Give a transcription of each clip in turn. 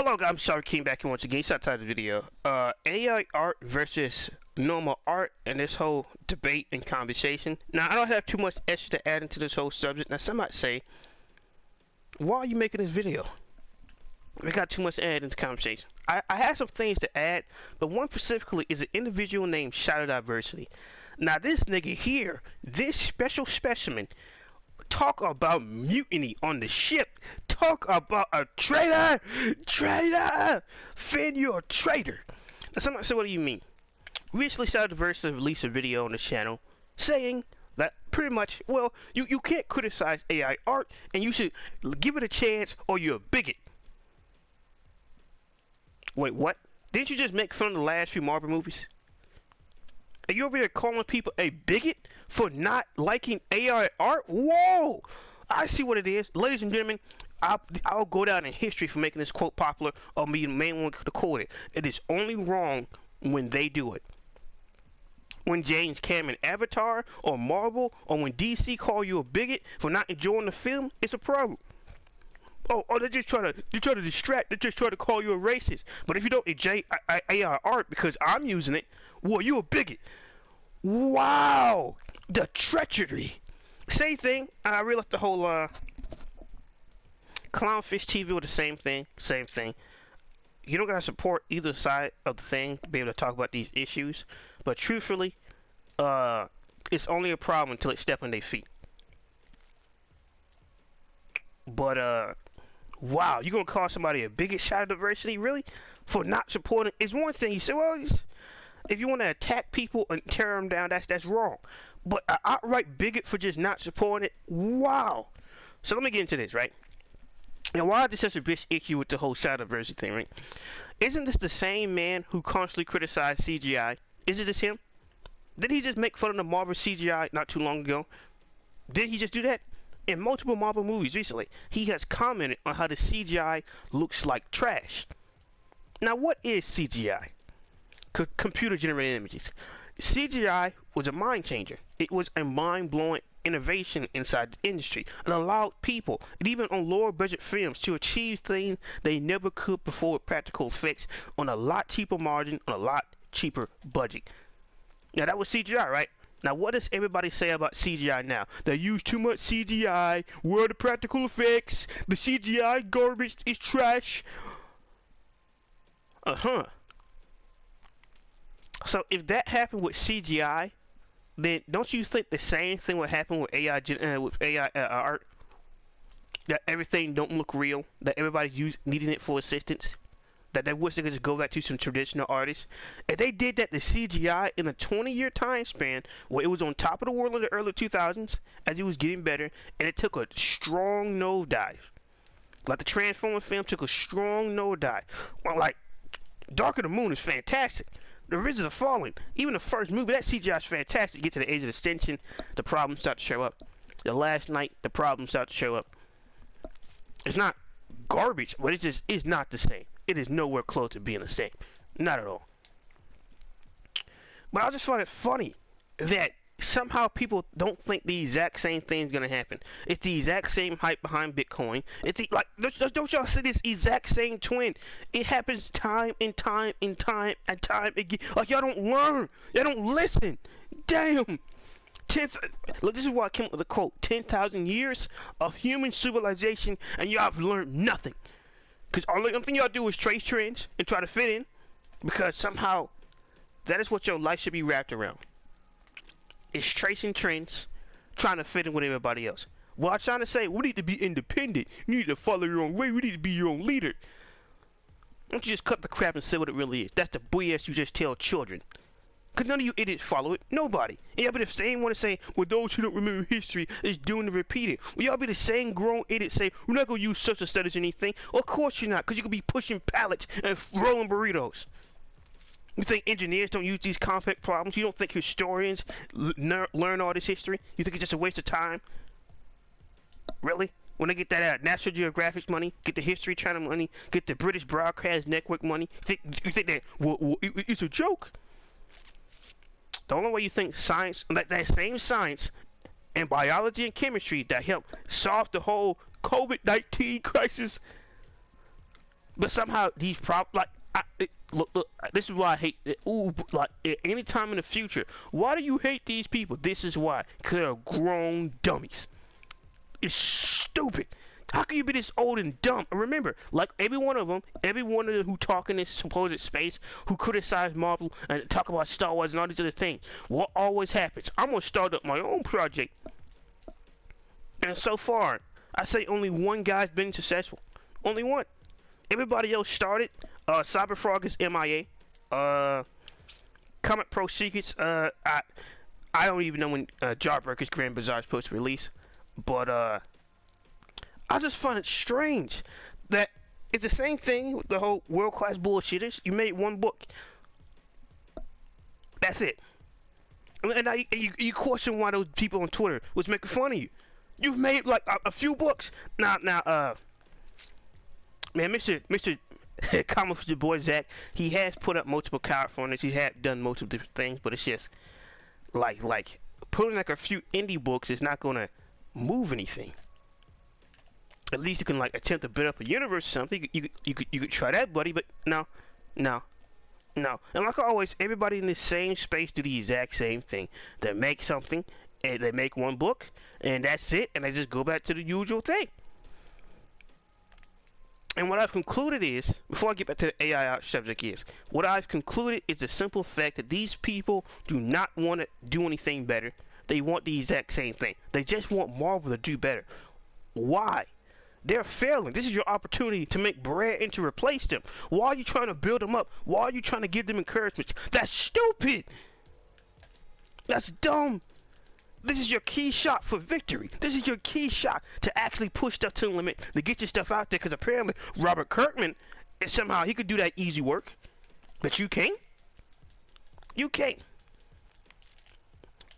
Hello, I'm sorry, came back in once again. Start the video. AI art versus normal art, and this whole debate and conversation. Now, I don't have too much extra to add into this whole subject. Now, some might say, why are you making this video? We got too much to add into the conversation. I have some things to add, but one specifically is an individual named Shadow Diversity. Now, this nigga here, this special specimen, talk about mutiny on the ship. Talk about a traitor! Traitor! Finn, you're a traitor! Now, some might say, what do you mean? Recently, Shadow Diversity released a video on the channel saying that pretty much, well, you can't criticize AI art and you should give it a chance or you're a bigot. Wait, what? Didn't you just make fun of the last few Marvel movies? Are you over here calling people a bigot for not liking AI art? Whoa! I see what it is. Ladies and gentlemen, I'll go down in history for making this quote popular or me the main one to quote it. It is only wrong when they do it. When James Cameron Avatar or Marvel or when DC call you a bigot for not enjoying the film, it's a problem. Oh, they just try to distract. They just try to call you a racist. But if you don't enjoy AI art because I'm using it, well, you a bigot. Wow, the treachery. Same thing. I realized the whole Clownfish TV with the same thing. Same thing. You don't gotta support either side of the thing to be able to talk about these issues. But truthfully, it's only a problem until it steps on their feet. But wow, you gonna call somebody a bigot? Shadow Diversity, really? For not supporting? It's one thing you say, well, if you want to attack people and tear them down, that's wrong. But an outright bigot for just not supporting it? Wow. So let me get into this, right? And why is this such a big issue with the whole Shadow Diversity thing, right? Isn't this the same man who constantly criticized CGI? Isn't this him? Did he just make fun of the Marvel CGI not too long ago? Did he just do that? In multiple Marvel movies recently, he has commented on how the CGI looks like trash. Now, what is CGI? Computer-generated images. CGI was a mind changer. It was a mind-blowing innovation inside the industry. It allowed people, and even on lower-budget films, to achieve things they never could before with practical effects on a lot cheaper margin, on a lot cheaper budget. Now, that was CGI, right? Now, what does everybody say about CGI now? They use too much CGI. Where are the practical effects? The CGI garbage is trash. So if that happened with CGI, then don't you think the same thing would happen with AI art? That everything don't look real. That everybody's needing it for assistance. That they wish they could just go back to some traditional artists. If they did that to CGI in a 20-year time span, where it was on top of the world in the early 2000s, as it was getting better, and it took a strong nosedive. Like the Transformer film took a strong nosedive. Well, like, Dark of the Moon is fantastic. The Ridge of the Fallen, even the first movie, that CGI is fantastic. Get to the Age of Extinction, the problems start to show up. The Last Night, the problems start to show up. It's not garbage, but it just is not the same. It is nowhere close to being the same. Not at all. But I just find it funny that somehow people don't think the exact same thing is going to happen. It's the exact same hype behind Bitcoin. It's the, like, don't y'all see this exact same twin? It happens time and time and time and time again. Like, y'all don't learn. Y'all don't listen. Damn. This is why I came up with the quote. 10,000 years of human civilization and y'all have learned nothing. Because all the thing y'all do is trace trends and try to fit in. Because somehow, that is what your life should be wrapped around. It's tracing trends, trying to fit in with everybody else. Well, I'm trying to say, we need to be independent. You need to follow your own way. We need to be your own leader. Don't you just cut the crap and say what it really is. That's the BS you just tell children. Because none of you idiots follow it. Nobody. And y'all be the same one to say, well, those who don't remember history is doing to repeat it. Well, y'all be the same grown idiots say, we're not going to use social studies or anything. Well, of course you're not, because you could be pushing pallets and rolling burritos. You think engineers don't use these complex problems? You don't think historians learn all this history? You think it's just a waste of time? Really? When they get that National Geographic money, get the History Channel money, get the British Broadcast Network money, you think that it's a joke? The only way you think science, that same science and biology and chemistry that helped solve the whole COVID-19 crisis But somehow these look, this is why I hate it. Ooh, like anytime in the future, why do you hate these people? This is why, because they're grown dummies. It's stupid. How can you be this old and dumb? And remember, like every one of them who talk in this supposed space, who criticize Marvel and talk about Star Wars and all these other things, what always happens? I'm gonna start up my own project, and so far, I say only one guy's been successful. Only one. Everybody else started. Cyberfrog is MIA. Comic Pro Secrets. I don't even know when Jawbreaker's Grand Bazaar is supposed to release, but I just find it strange that it's the same thing with the whole world-class bullshitters. You made one book. That's it. And now you question why those people on Twitter was making fun of you. You've made like a few books. Now, man, Mr. Comic with your boy Zach, he has put up multiple Californias. He had done multiple different things, but it's just like putting like a few indie books is not gonna move anything. At least you can like attempt to build up a universe or something. You could try that, buddy. But no. And like always, everybody in this same space do the exact same thing. They make something, and they make one book, and that's it, and they just go back to the usual thing. And what I've concluded is, before I get back to the AI out subject is, what I've concluded is the simple fact that these people do not want to do anything better. They want the exact same thing. They just want Marvel to do better. Why? They're failing. This is your opportunity to make bread and to replace them. Why are you trying to build them up? Why are you trying to give them encouragement? That's stupid. That's dumb. This is your key shot for victory. This is your key shot to actually push stuff to the limit, to get your stuff out there, because apparently Robert Kirkman, somehow he could do that easy work, but you can't? You can't.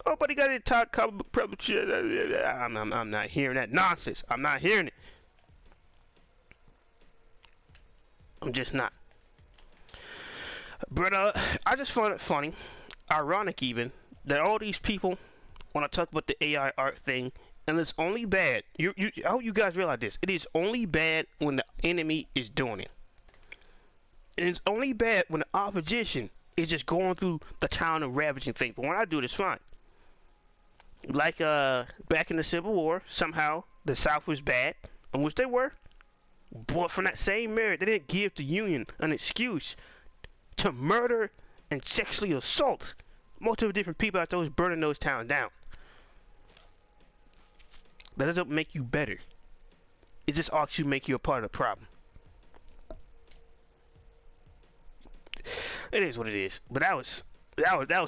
Oh, but he got a top comic book publisher. I'm not hearing that nonsense. I'm not hearing it. I'm just not. But I just find it funny, ironic even, that all these people want to talk about the AI art thing, and it's only bad. I hope you guys realize this. It is only bad when the enemy is doing it. And it's only bad when the opposition is just going through the town and ravaging things. But when I do it, it's fine. Like back in the Civil War, somehow the South was bad, and which they were. But from that same merit, they didn't give the Union an excuse to murder and sexually assault multiple different people after those burning those towns down. That doesn't make you better. It just actually make you a part of the problem. It is what it is. But that was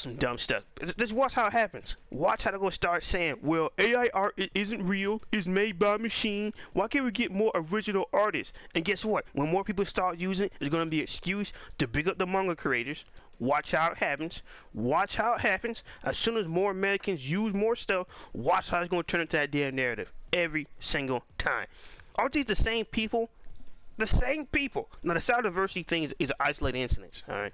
some dumb stuff. Just watch how it happens. Watch how they're gonna start saying, well, AI art isn't real, it's made by a machine. Why can't we get more original artists? And guess what? When more people start using it, it's gonna be an excuse to big up the manga creators. Watch how it happens. Watch how it happens. As soon as more Americans use more stuff, watch how it's gonna turn into that damn narrative. Every single time. Aren't these the same people? The same people. Now the sound diversity thing is an isolated incident, alright?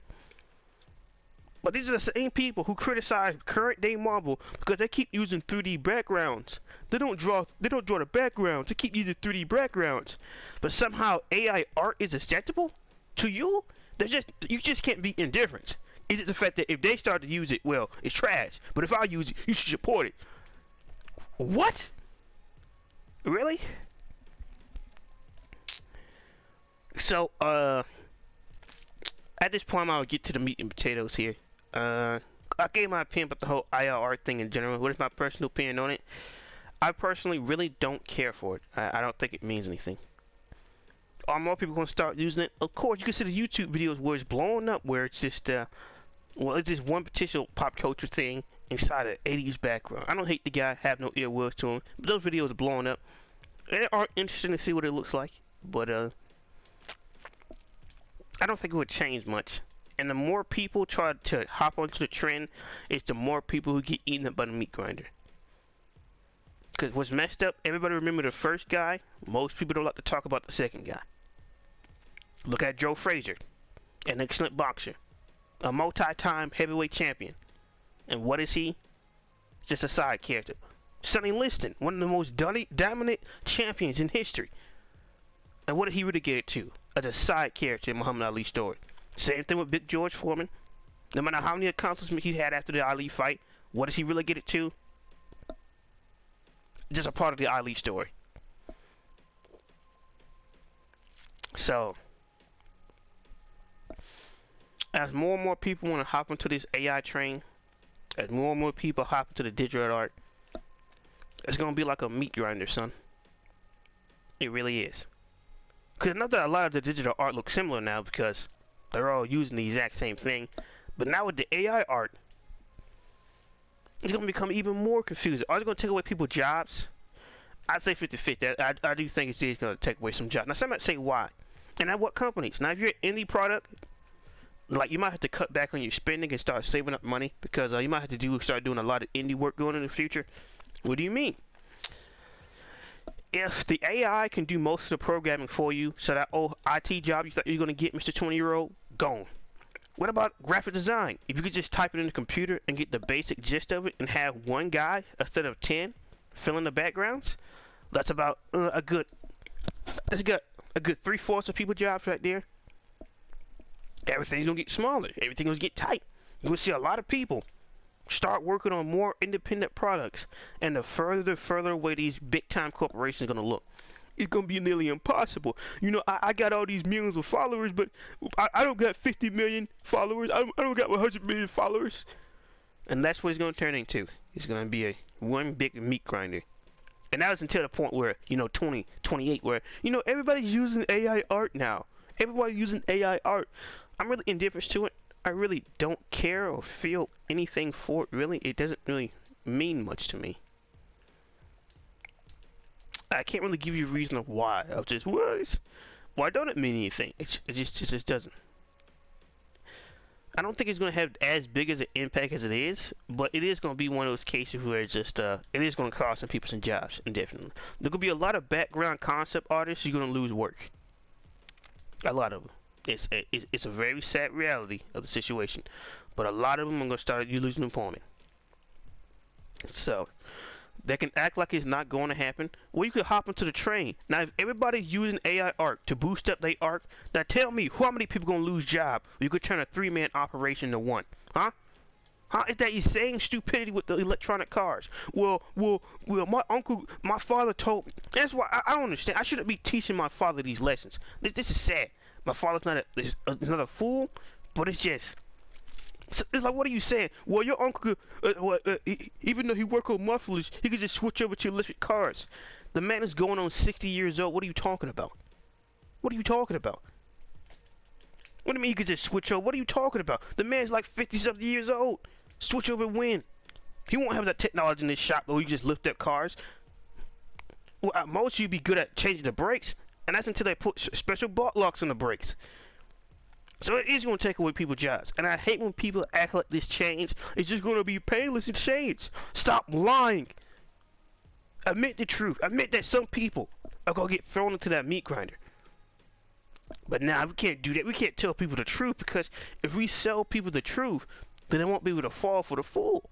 But these are the same people who criticize current day Marvel because they keep using 3D backgrounds. They don't draw the backgrounds. They keep using 3D backgrounds. But somehow AI art is acceptable to you? You just can't be indifferent. Is it the fact that if they start to use it, well, it's trash. But if I use it, you should support it. What? Really? So, at this point, I'll get to the meat and potatoes here. I gave my opinion about the whole IR thing in general. What is my personal opinion on it? I personally really don't care for it. I don't think it means anything. Are more people going to start using it? Of course, you can see the YouTube videos where it's blowing up, where it's just, well, it's just one particular pop culture thing inside an 80s background. I don't hate the guy, have no ill will to him, but those videos are blowing up. They are interesting to see what it looks like, but, I don't think it would change much. And the more people try to hop onto the trend, it's the more people who get eaten up by the meat grinder. Because what's messed up, everybody remember the first guy. Most people don't like to talk about the second guy. Look at Joe Frazier, an excellent boxer, a multi-time heavyweight champion. And what is he? Just a side character. Sonny Liston, one of the most dominant champions in history. And what did he really get it to? as a side character in Muhammad Ali's story. Same thing with Big George Foreman. No matter how many accomplishments he had after the Ali fight, what does he really get it to? Just a part of the Ali story. So, as more and more people want to hop into this AI train, as more and more people hop into the digital art, it's going to be like a meat grinder, son. It really is. Because not that a lot of the digital art looks similar now because they're all using the exact same thing. But now with the AI art, it's going to become even more confusing. Are they going to take away people's jobs? I'd say 50-50. I do think it's going to take away some jobs. Now, some might say why. And at what companies? Now, if you're an indie product, like you might have to cut back on your spending and start saving up money because you might have to start doing a lot of indie work going in the future. What do you mean? If the AI can do most of the programming for you, so that old IT job you thought you were going to get, Mr. 20-year-old, gone. What about graphic design? If you could just type it in the computer and get the basic gist of it and have one guy instead of 10 fill in the backgrounds, that's about a good 3/4 of people's jobs right there. Everything's gonna get smaller. Everything's gonna get tight. You're gonna see a lot of people start working on more independent products, and the further away these big time corporations are gonna look, it's gonna be nearly impossible. You know, I got all these millions of followers, but I don't got 50 million followers. I don't got 100 million followers, and that's what it's gonna turn into. It's gonna be one big meat grinder. And that was until the point where, 2028, where, everybody's using AI art now. Everybody's using AI art. I'm really indifferent to it. I really don't care or feel anything for it, really. It doesn't really mean much to me. I can't really give you a reason of why. I'm just, why don't it mean anything? It just doesn't. I don't think it's going to have as big as an impact as it is, but it is going to be one of those cases where it's just, it is going to cost some people some jobs, indefinitely. There going to be a lot of background concept artists you're going to lose work. A lot of them. It's a very sad reality of the situation, but a lot of them are going to start losing employment. So, they can act like it's not going to happen. Well, you could hop into the train. Now, if everybody's using AI art to boost up their art, now tell me, how many people going to lose job? You could turn a 3-man operation to one. Huh? Is that insane stupidity with the electronic cars? Well, my father told me. That's why I don't understand. I shouldn't be teaching my father these lessons. This is sad. My father's not a fool, but it's just... It's like, what are you saying? Well, your uncle, even though he work on mufflers, he could just switch over to electric cars. The man is going on 60 years old. What are you talking about? What are you talking about? What do you mean he could just switch over? What are you talking about? The man's like 50-something years old. Switch over when? He won't have that technology in his shop where you just lift up cars. Well, at most you'd be good at changing the brakes, and that's until they put special bolt locks on the brakes. So it is going to take away people's jobs. And I hate when people act like this change is just going to be painless and change. Stop lying. Admit the truth. Admit that some people are going to get thrown into that meat grinder. But now we can't do that. We can't tell people the truth, because if we sell people the truth, then they won't be able to fall for the fool.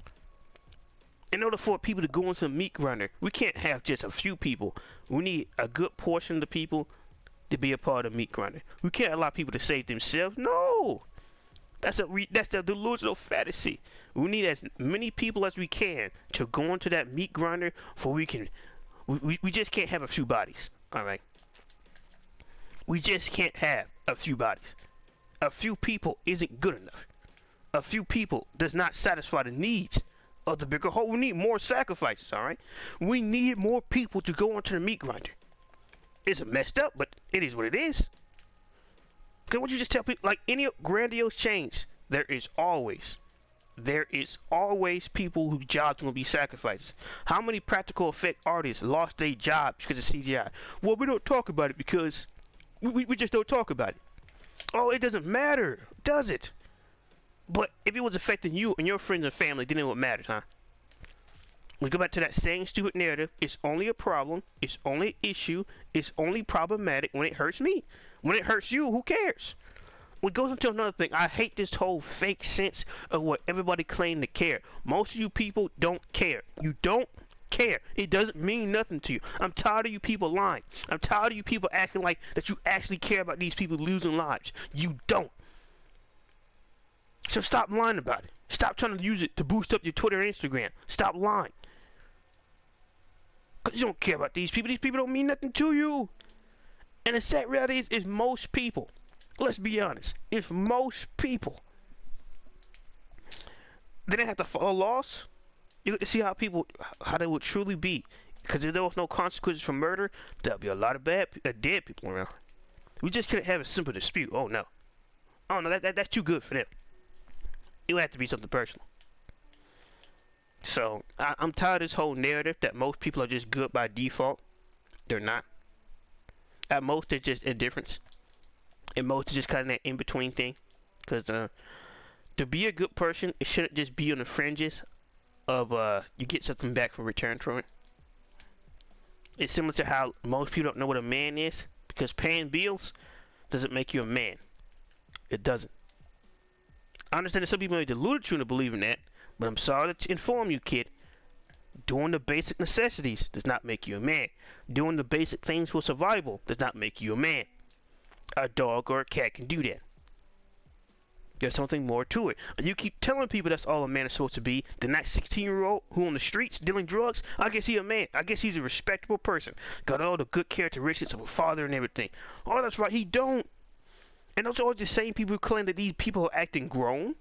In order for people to go into the meat grinder, we can't have just a few people. We need a good portion of the people to be a part of meat grinder. We can't allow people to save themselves. No, that's the delusional fantasy. We need as many people as we can to go into that meat grinder, for we just can't have a few bodies. All right, we just can't have a few bodies. A few people isn't good enough. A few people does not satisfy the needs of the bigger whole. We need more sacrifices. All right, we need more people to go into the meat grinder. It's messed up, but it is what it is. Because what you just tell people, like any grandiose change, there is always people whose jobs are going to be sacrificed. How many practical effect artists lost their jobs because of CGI? Well, we don't talk about it because we just don't talk about it. Oh, it doesn't matter, does it? But if it was affecting you and your friends and family, then it would matter, huh? We go back to that same stupid narrative. It's only a problem. It's only an issue. It's only problematic when it hurts me. When it hurts you, who cares? It goes into another thing. I hate this whole fake sense of what everybody claim to care. Most of you people don't care. You don't care. It doesn't mean nothing to you. I'm tired of you people lying. I'm tired of you people acting like that you actually care about these people losing lives. You don't. So stop lying about it. Stop trying to use it to boost up your Twitter and Instagram. Stop lying. Because you don't care about these people. These people don't mean nothing to you. And the sad reality is most people. Let's be honest. It's most people. They didn't have to follow laws. You get to see how they would truly be. Because if there was no consequences for murder, there'll be a lot of dead people around. We just couldn't have a simple dispute. Oh no. Oh no, that's too good for them. It would have to be something personal. So, I'm tired of this whole narrative that most people are just good by default. They're not. At most, they're just indifference. At most, it's just kind of that in-between thing. Because, to be a good person, it shouldn't just be on the fringes of, you get something back for return from it. It's similar to how most people don't know what a man is. Because paying bills doesn't make you a man. It doesn't. I understand that some people may deluded you into believing that, but I'm sorry to inform you, kid. Doing the basic necessities does not make you a man. Doing the basic things for survival does not make you a man. A dog or a cat can do that. There's something more to it. And you keep telling people that's all a man is supposed to be. Then that 16-year-old who on the streets dealing drugs, I guess he's a man. I guess he's a respectable person. Got all the good characteristics of a father and everything. Oh, that's right, he don't. And those are the same people who claim that these people are acting grown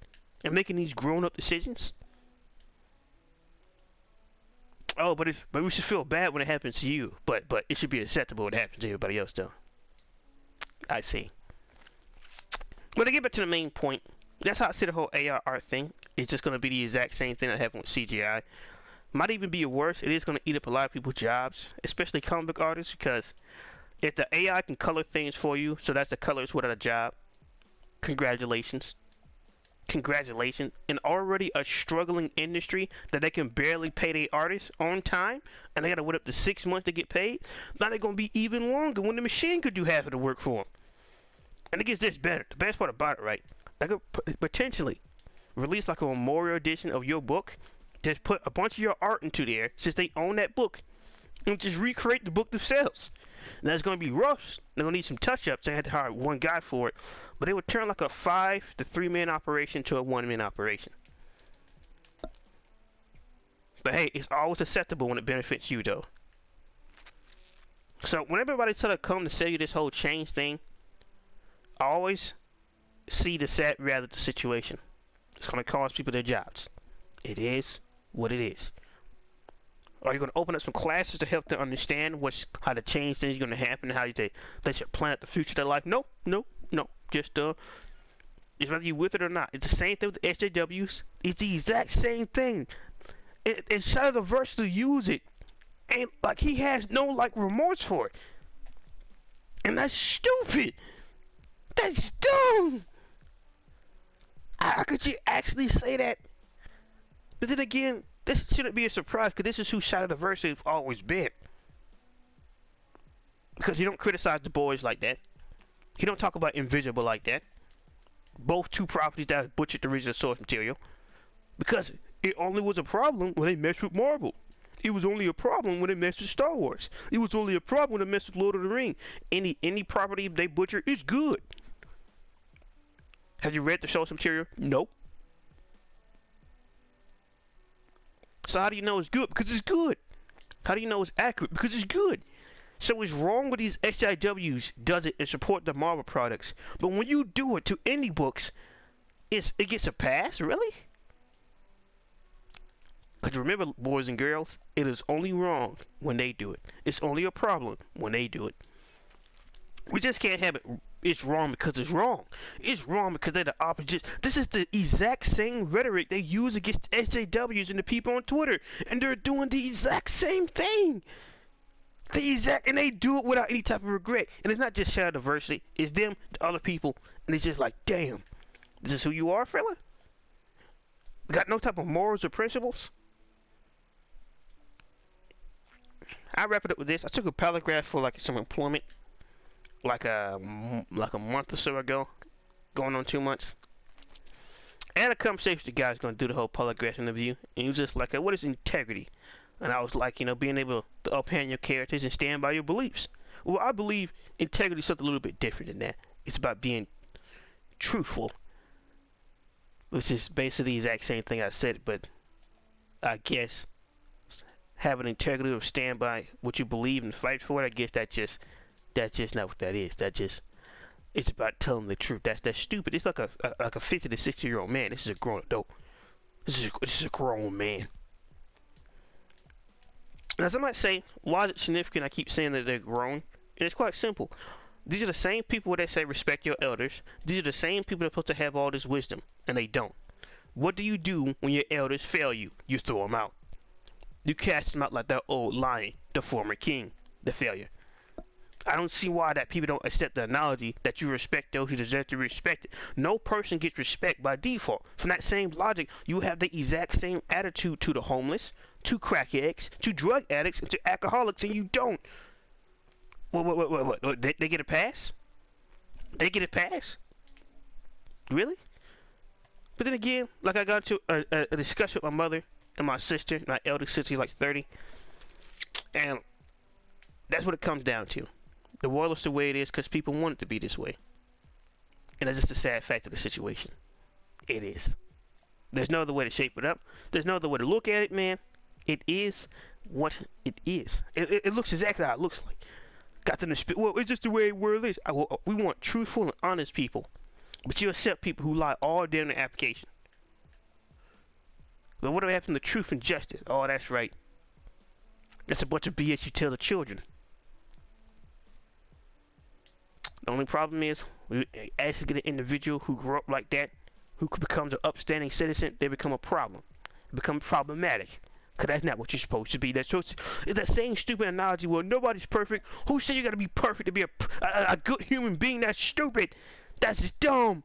and making these grown-up decisions. Oh, but we should feel bad when it happens to you. But it should be acceptable when it happens to everybody else, though. I see. But to get back to the main point, that's how I see the whole AI art thing. It's just going to be the exact same thing that happened with CGI. Might even be worse. It is going to eat up a lot of people's jobs, especially comic book artists, because if the AI can color things for you, so that's the colors without a job, congratulations. Congratulations. In already a struggling industry that they can barely pay their artists on time, and they got to wait up to 6 months to get paid, now they're going to be even longer when the machine could do half of the work for them. And it gets this better. The best part about it, right? They could potentially release like a memorial edition of your book, just put a bunch of your art into there, since they own that book, and just recreate the book themselves. Now it's going to be rough. They're going to need some touch-ups. They had to hire one guy for it. But it would turn like a 5 to 3-man operation to a 1-man operation. But hey, it's always acceptable when it benefits you, though. So when everybody sort of come to sell you this whole change thing, I always see the sad reality of the situation. It's going to cost people their jobs. It is what it is. Are you going to open up some classes to help them understand how the change things are going to happen, how they should plan out the future of their life? No. Just it's whether you with it or not. It's the same thing with the SJWs. It's the exact same thing. And Shadow the Verse to use it, and like he has no like remorse for it, and that's stupid. That's dumb. How could you actually say that? But then again, this shouldn't be a surprise because this is who Shadow the Verse have always been. Because you don't criticize the boys like that. You don't talk about Invisible like that. Both two properties that butchered the original source material. Because it only was a problem when they messed with Marvel. It was only a problem when they messed with Star Wars. It was only a problem when they messed with Lord of the Rings. Any property they butcher is good. Have you read the source material? Nope. So how do you know it's good? Because it's good. How do you know it's accurate? Because it's good. So what's wrong with these SJWs does it and support the Marvel products. But when you do it to indie books, it gets a pass? Really? Because remember, boys and girls, it is only wrong when they do it. It's only a problem when they do it. We just can't have it. It's wrong because it's wrong. It's wrong because they're the opposite. This is the exact same rhetoric they use against SJWs and the people on Twitter. And they're doing the exact same thing. And they do it without any type of regret. And it's not just shadow diversity. It's them, the other people. And it's just like, damn. This is who you are, fella? Got no type of morals or principles? I wrap it up with this. I took a polygraph for like some employment. Like a month or so ago. Going on 2 months. I had a conversation with the guy who's going to do the whole polygraph interview. And he was just like, what is integrity? And I was like, you know, being able to uphand your characters and stand by your beliefs. Well, I believe integrity is something a little bit different than that. It's about being truthful, which is basically the exact same thing I said, but I guess having integrity or stand by what you believe and fight for it, I guess that's just not what that is. It's about telling the truth. That's stupid. It's like a 50 to 60-year-old man. This is a grown adult. This is a grown man. Now, some might say, why is it significant I keep saying that they're grown? And it's quite simple. These are the same people where they say respect your elders. These are the same people that are supposed to have all this wisdom, and they don't. What do you do when your elders fail you? You throw them out. You cast them out like that old lion, the former king, the failure. I don't see why that people don't accept the analogy that you respect those who deserve to be respected. No person gets respect by default. From that same logic, you have the exact same attitude to the homeless, to crack addicts, to drug addicts, and to alcoholics, and you don't. What? They get a pass? They get a pass? Really? But then again, like I got into a discussion with my mother and my sister, my elder sister, like 30, and that's what it comes down to. The world is the way it is because people want it to be this way. And that's just a sad fact of the situation. It is. There's no other way to shape it up. There's no other way to look at it, man. It is what it is. It looks exactly how it looks like. Got them to spit. Well, it's just the way the world is. We want truthful and honest people. But you accept people who lie all day in the application. But what happened to truth and justice? Oh, that's right. That's a bunch of BS you tell the children. The only problem is, we actually get an individual who grew up like that, who becomes an upstanding citizen, they become a problem. Become problematic. Because that's not what you're supposed to be. It's that same stupid analogy, well, nobody's perfect. Who said you gotta be perfect to be a good human being? That's stupid. That's just dumb.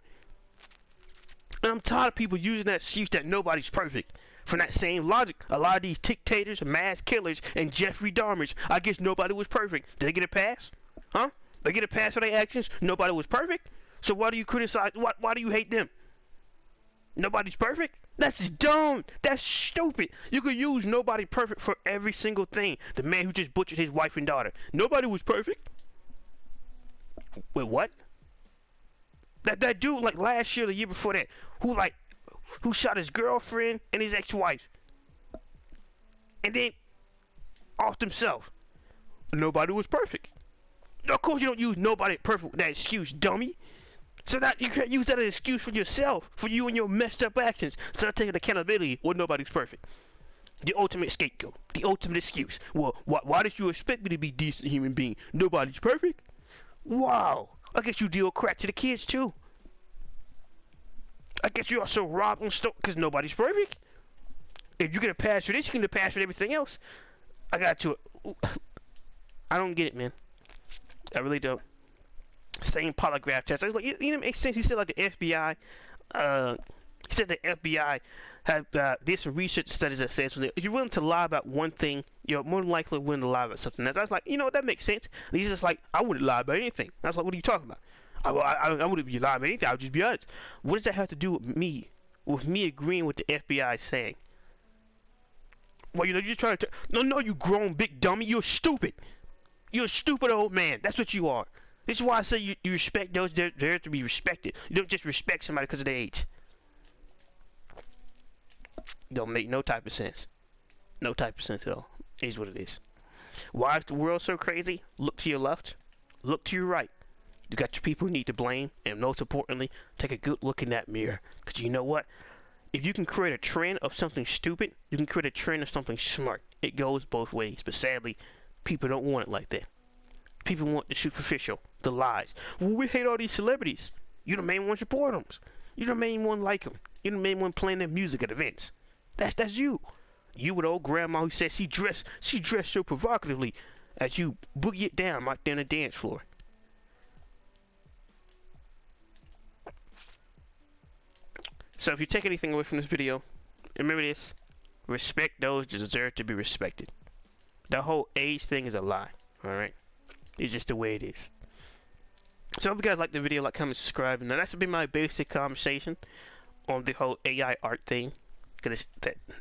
And I'm tired of people using that excuse that nobody's perfect. From that same logic, a lot of these dictators, mass killers, and Jeffrey Dahmers, I guess nobody was perfect. Did they get a pass? Huh? They get a pass for their actions? Nobody was perfect? So why do you criticize, why do you hate them? Nobody's perfect? That's dumb. That's stupid. You could use nobody perfect for every single thing. The man who just butchered his wife and daughter. Nobody was perfect? Wait, what? That dude, like last year, the year before that, who shot his girlfriend and his ex-wife. And then off himself. Nobody was perfect. Of course you don't use nobody perfect with that excuse, dummy. So that you can't use that as an excuse for yourself, for you and your messed up actions. Start taking accountability when nobody's perfect. The ultimate scapegoat. The ultimate excuse. Well, why did you expect me to be a decent human being? Nobody's perfect? Wow. I guess you deal crap to the kids too. I guess you also rob and steal because nobody's perfect. If you get a pass for this, you get a pass for everything else. I got to it. I don't get it, man. I really don't. Same polygraph test. I was like, you know, it makes sense. He said like the FBI. He said the FBI have did some research studies that says if you're willing to lie about one thing, you're more than likely willing to lie about something else. I was like, you know, that makes sense. And he's just like, I wouldn't lie about anything. I was like, what are you talking about? I wouldn't be lying about anything. I would just be honest. What does that have to do with me? With me agreeing with the FBI saying? Well, you know, you're just trying to. No, you grown big dummy. You're stupid. You're a stupid old man. That's what you are. This is why I say you respect those that deserve to be respected. You don't just respect somebody because of their age. Don't make no type of sense. No type of sense at all. It is what it is. Why is the world so crazy? Look to your left. Look to your right. You got your people who need to blame. And most importantly, take a good look in that mirror. Because you know what? If you can create a trend of something stupid, you can create a trend of something smart. It goes both ways. But sadly, people don't want it like that. People want the superficial, the lies. Well, we hate all these celebrities. You're the main one supporting them. You're the main one like them. You're the main one playing their music at events. That's you. You with old grandma who says she dressed so provocatively as you boogie it down right there on the dance floor. So if you take anything away from this video, remember this: respect those that deserve to be respected. The whole age thing is a lie. All right. It's just the way it is. So I hope you guys like the video, like, comment, subscribe. And that's been my basic conversation on the whole AI art thing. because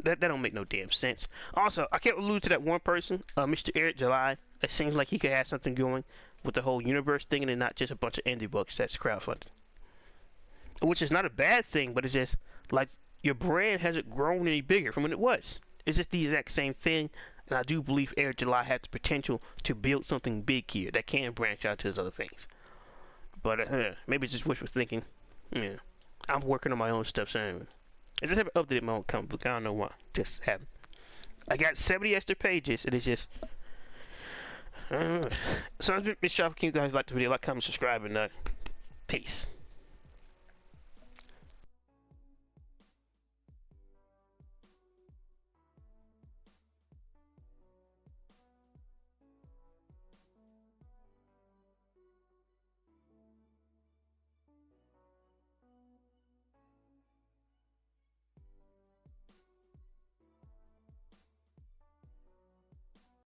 that don't make no damn sense. Also, I can't allude to that one person, Mr. Eric July. It seems like he could have something going with the whole universe thing and not just a bunch of indie books that's crowdfunded. Which is not a bad thing, but it's just like your brand hasn't grown any bigger from when it was. It's just the exact same thing, and I do believe Eric July has the potential to build something big here that can branch out to his other things. But maybe it's just wishful thinking. Yeah, I'm working on my own stuff, so anyway. I just haven't updated my own comic book. I don't know why. Just haven't. I got 70 extra pages, and it's just. So I've been shopping. If you guys like the video, like, comment, subscribe, and peace.